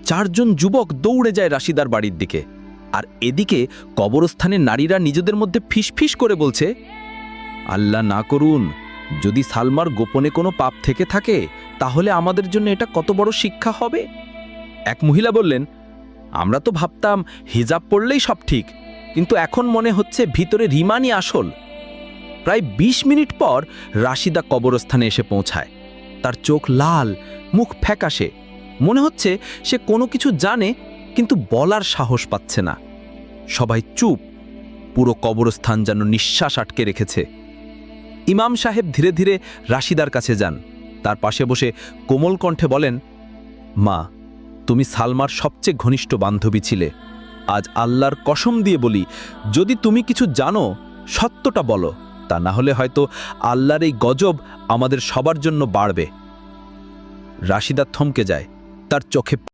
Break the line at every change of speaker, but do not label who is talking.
চারজন যুবক দৌড়ে যায় রাশিদার বাড়ির দিকে। আর এদিকে কবরস্থানের নারীরা নিজেদের মধ্যে ফিসফিস করে বলছে, আল্লাহ না করুন, যদি সালমার গোপনে কোনো পাপ থেকে থাকে তাহলে আমাদের জন্য এটা কত বড় শিক্ষা হবে। এক মহিলা বললেন, আমরা তো ভাবতাম হিজাব পড়লেই সব ঠিক, কিন্তু এখন মনে হচ্ছে ভিতরে রিমানই আসল। প্রায় ২০ মিনিট পর রাশিদা কবরস্থানে এসে পৌঁছায়। তার চোখ লাল, মুখ ফ্যাকাশে, মনে হচ্ছে সে কোনো কিছু জানে কিন্তু বলার সাহস পাচ্ছে না। সবাই চুপ, পুরো কবরস্থান যেন নিঃশ্বাস আটকে রেখেছে। ইমাম সাহেব ধীরে ধীরে রাশিদার কাছে যান, তার পাশে বসে কোমল কণ্ঠে বলেন, মা, তুমি সালমার সবচেয়ে ঘনিষ্ঠ বান্ধবী ছিলে। আজ আল্লাহর কসম দিয়ে বলি, যদি তুমি কিছু জানো সত্যটা বলো, তা না হলে হয়তো আল্লাহর এই গজব আমাদের সবার জন্য বাড়বে। রাশিদা থমকে যায়, তার চোখে